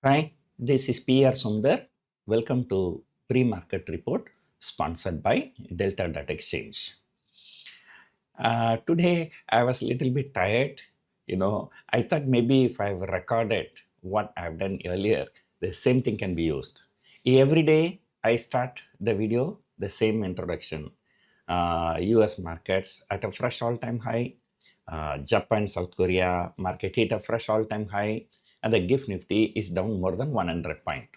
Hi, this is PR Sundar. Welcome to Pre-Market Report sponsored by Delta Data Exchange. Today I was a little bit tired. I thought maybe if I've recorded what I've done earlier, the same thing can be used. Every day I start the video, the same introduction. US markets at a fresh all-time high. Japan, South Korea market hit a fresh all-time high, and the GIFT Nifty is down more than 100 point.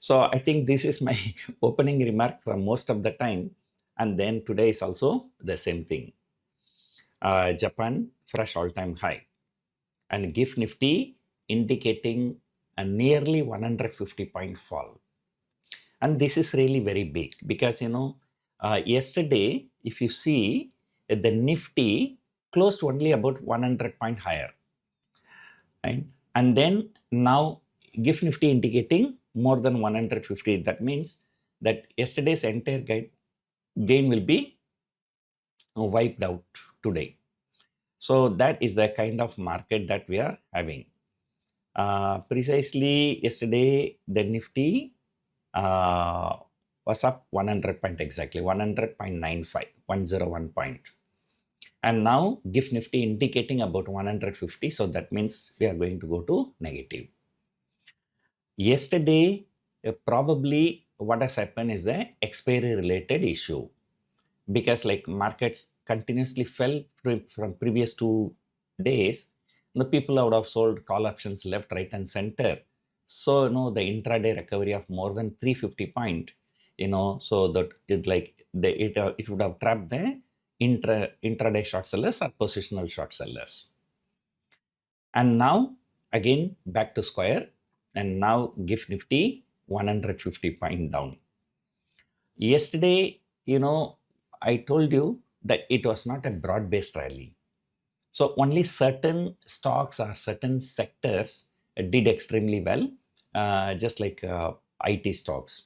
So I think this is my opening remark for most of the time, and then today is also the same thing. Japan fresh all-time high, and GIFT Nifty indicating a nearly 150 point fall. And this is really very big because yesterday, if you see, the Nifty closed only about 100 point higher, right? And then now GIFT Nifty indicating more than 150. That means that yesterday's entire gain will be wiped out today. So that is the kind of market that we are having. Precisely yesterday, the Nifty was up 100 point exactly, 100.95, 101 point. And now GIFT Nifty indicating about 150, so that means we are going to go to negative. Yesterday, probably what has happened is the expiry related issue, because like markets continuously fell from previous 2 days. The people would have sold call options left, right, and center. So the intraday recovery of more than 350 point, so that it would have trapped the intraday short sellers or positional short sellers. And now again back to square, and now GIFT Nifty 150 point down. Yesterday, I told you that it was not a broad-based rally. So only certain stocks or certain sectors did extremely well, just like IT stocks.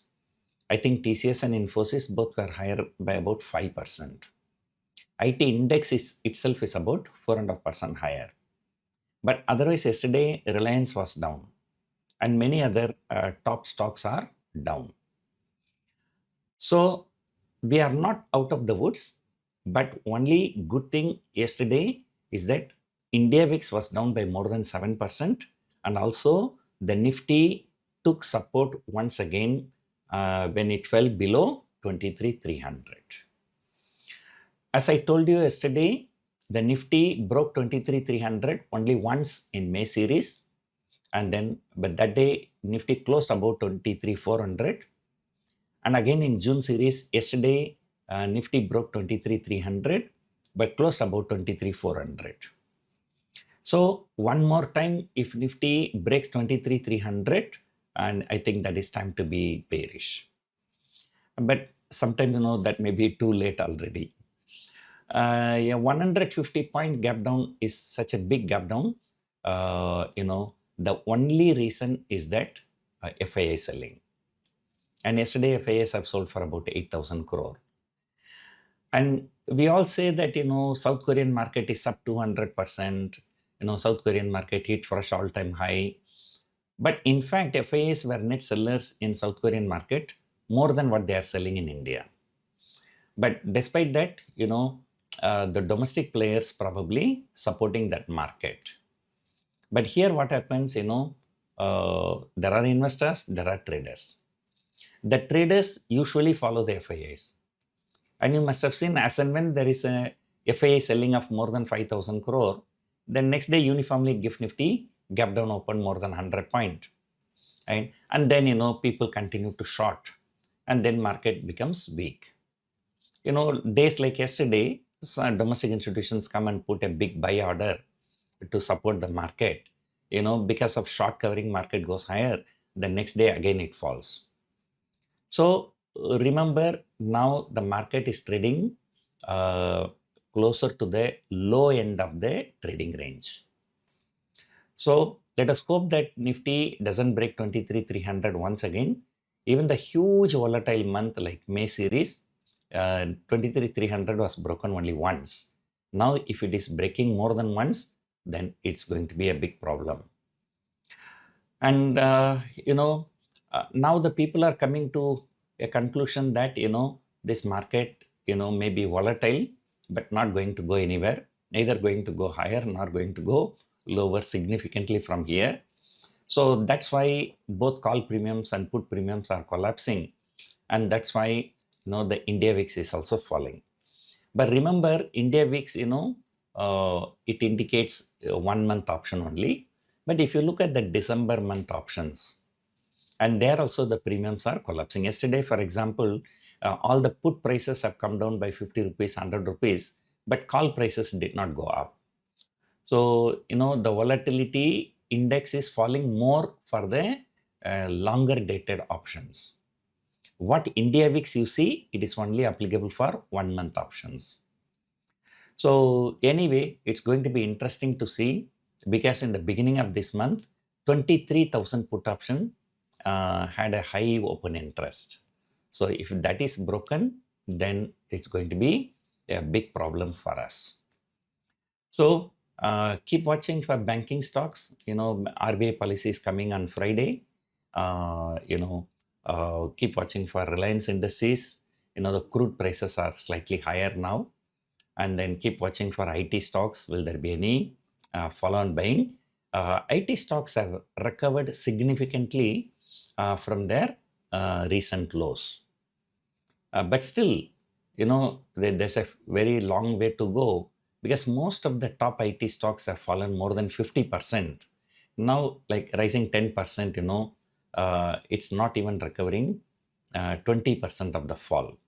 I think TCS and Infosys both were higher by about 5%. IT index itself is about 4.5% higher. But otherwise, yesterday, Reliance was down, and many other top stocks are down. So we are not out of the woods, but only good thing yesterday is that India VIX was down by more than 7%, and also the Nifty took support once again when it fell below 23,300. As I told you yesterday, the Nifty broke 23,300 only once in May series, but that day Nifty closed about 23,400. And again in June series, yesterday Nifty broke 23,300 but closed about 23,400. So one more time, if Nifty breaks 23,300, and I think that is time to be bearish. But sometimes that may be too late already. 150 point gap down is such a big gap down. The only reason is that FII selling. And yesterday, FIIs have sold for about 8,000 crore. And we all say that, South Korean market is up 200%. South Korean market hit fresh all-time high. But in fact, FIIs were net sellers in South Korean market more than what they are selling in India. But despite that, the domestic players probably supporting that market. But here what happens, there are investors, there are traders. The traders usually follow the FIIs. And you must have seen, as and when there is a FII selling of more than 5,000 crore, then next day uniformly GIFT Nifty gap down open more than 100 point. Right? And then, people continue to short, and then market becomes weak. Days like yesterday, some domestic institutions come and put a big buy order to support the market. Because of short covering, market goes higher. The next day again it falls. So remember, now the market is trading closer to the low end of the trading range. So let us hope that Nifty doesn't break 23,300 once again. Even the huge volatile month like May series, 23,300 was broken only once. Now if it is breaking more than once, then it's going to be a big problem. And, now the people are coming to a conclusion that, this market, may be volatile, but not going to go anywhere, neither going to go higher nor going to go lower significantly from here. So that's why both call premiums and put premiums are collapsing. And that's why, the India VIX is also falling. But remember, India VIX, it indicates a 1 month option only. But if you look at the December month options, and there also the premiums are collapsing. Yesterday, for example, all the put prices have come down by 50 rupees, 100 rupees, but call prices did not go up. So, the volatility index is falling more for the longer dated options. What India VIX you see, it is only applicable for 1 month options. So anyway, it's going to be interesting to see, because in the beginning of this month, 23,000 put option had a high open interest. So if that is broken, then it's going to be a big problem for us. So keep watching for banking stocks. RBI policy is coming on Friday. Keep watching for Reliance Industries. The crude prices are slightly higher now. And then keep watching for IT stocks. Will there be any follow-on buying? IT stocks have recovered significantly from their recent lows. But still, there's a very long way to go, because most of the top IT stocks have fallen more than 50%. Now, like rising 10%, it's not even recovering 20% of the fall.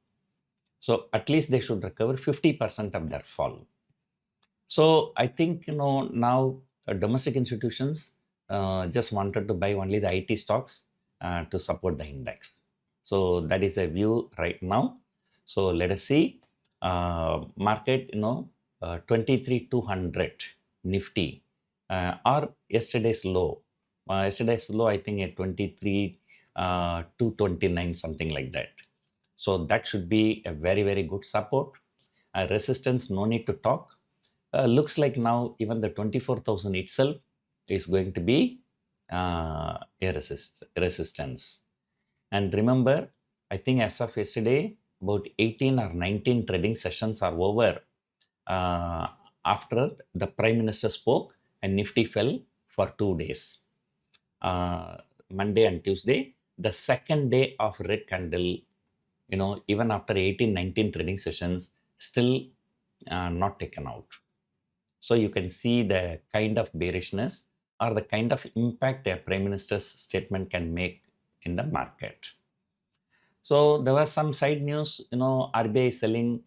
So at least they should recover 50% of their fall. So I think, now domestic institutions just wanted to buy only the IT stocks to support the index. So that is a view right now. So let us see. Market, 23,200 Nifty or yesterday's low. Yesterday's low, I think at 23,229, something like that. So that should be a very, very good support. Resistance, no need to talk. Looks like now even the 24,000 itself is going to be a resistance. And remember, I think as of yesterday, about 18 or 19 trading sessions are over after the Prime Minister spoke and Nifty fell for 2 days. Monday and Tuesday, the second day of red candle, even after 18, 19 trading sessions, still not taken out. So you can see the kind of bearishness or the kind of impact a Prime Minister's statement can make in the market. So there was some side news, RBI is selling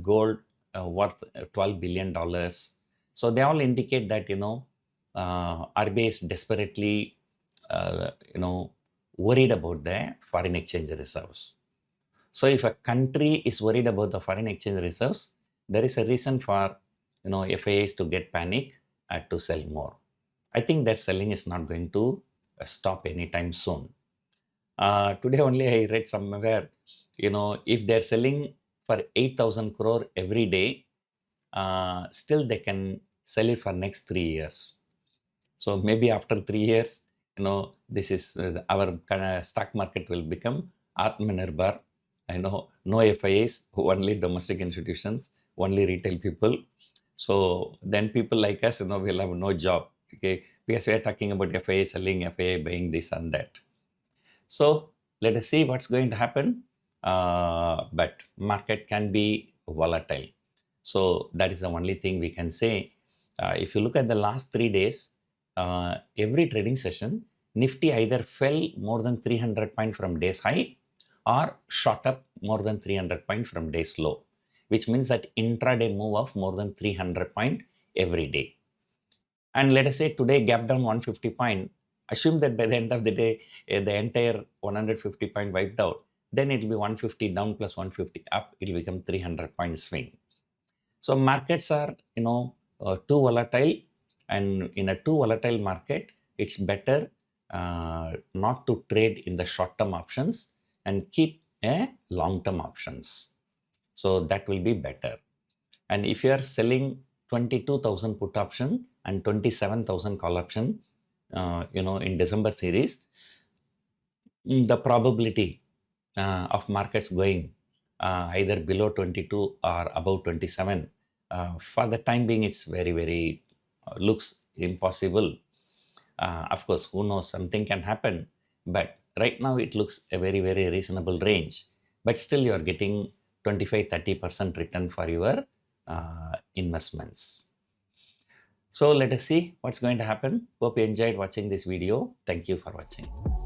gold worth $12 billion. So they all indicate that, RBI is desperately, worried about the foreign exchange reserves. So if a country is worried about the foreign exchange reserves, there is a reason for, FIAs to get panic to sell more. I think that selling is not going to stop anytime soon. Today only I read somewhere, if they're selling for 8,000 crore every day, still they can sell it for next 3 years. So maybe after 3 years, this is our kind of stock market will become Atmanirbhar. I know no FIAs, only domestic institutions, only retail people. So then people like us, will have no job. Okay, because we are talking about FIA selling, FIA buying this and that. So let us see what's going to happen. But market can be volatile. So that is the only thing we can say. If you look at the last 3 days, every trading session, Nifty either fell more than 300 points from day's high or shot up more than 300 points from day's low, which means that intraday move of more than 300 points every day. And let us say today gap down 150 point, assume that by the end of the day, the entire 150 point wiped out, then it will be 150 down plus 150 up, it will become 300 point swing. So markets are, too volatile, and in a too volatile market, it's better not to trade in the short-term options and keep a long-term options. So that will be better. And if you are selling 22,000 put option and 27,000 call option, in December series, the probability of markets going either below 22 or above 27, for the time being, it's very, very looks impossible. Of course, who knows, something can happen, but right now it looks a very, very reasonable range. But still, you are getting 25-30% return for your investments. So let us see what's going to happen. Hope you enjoyed watching this video. Thank you for watching.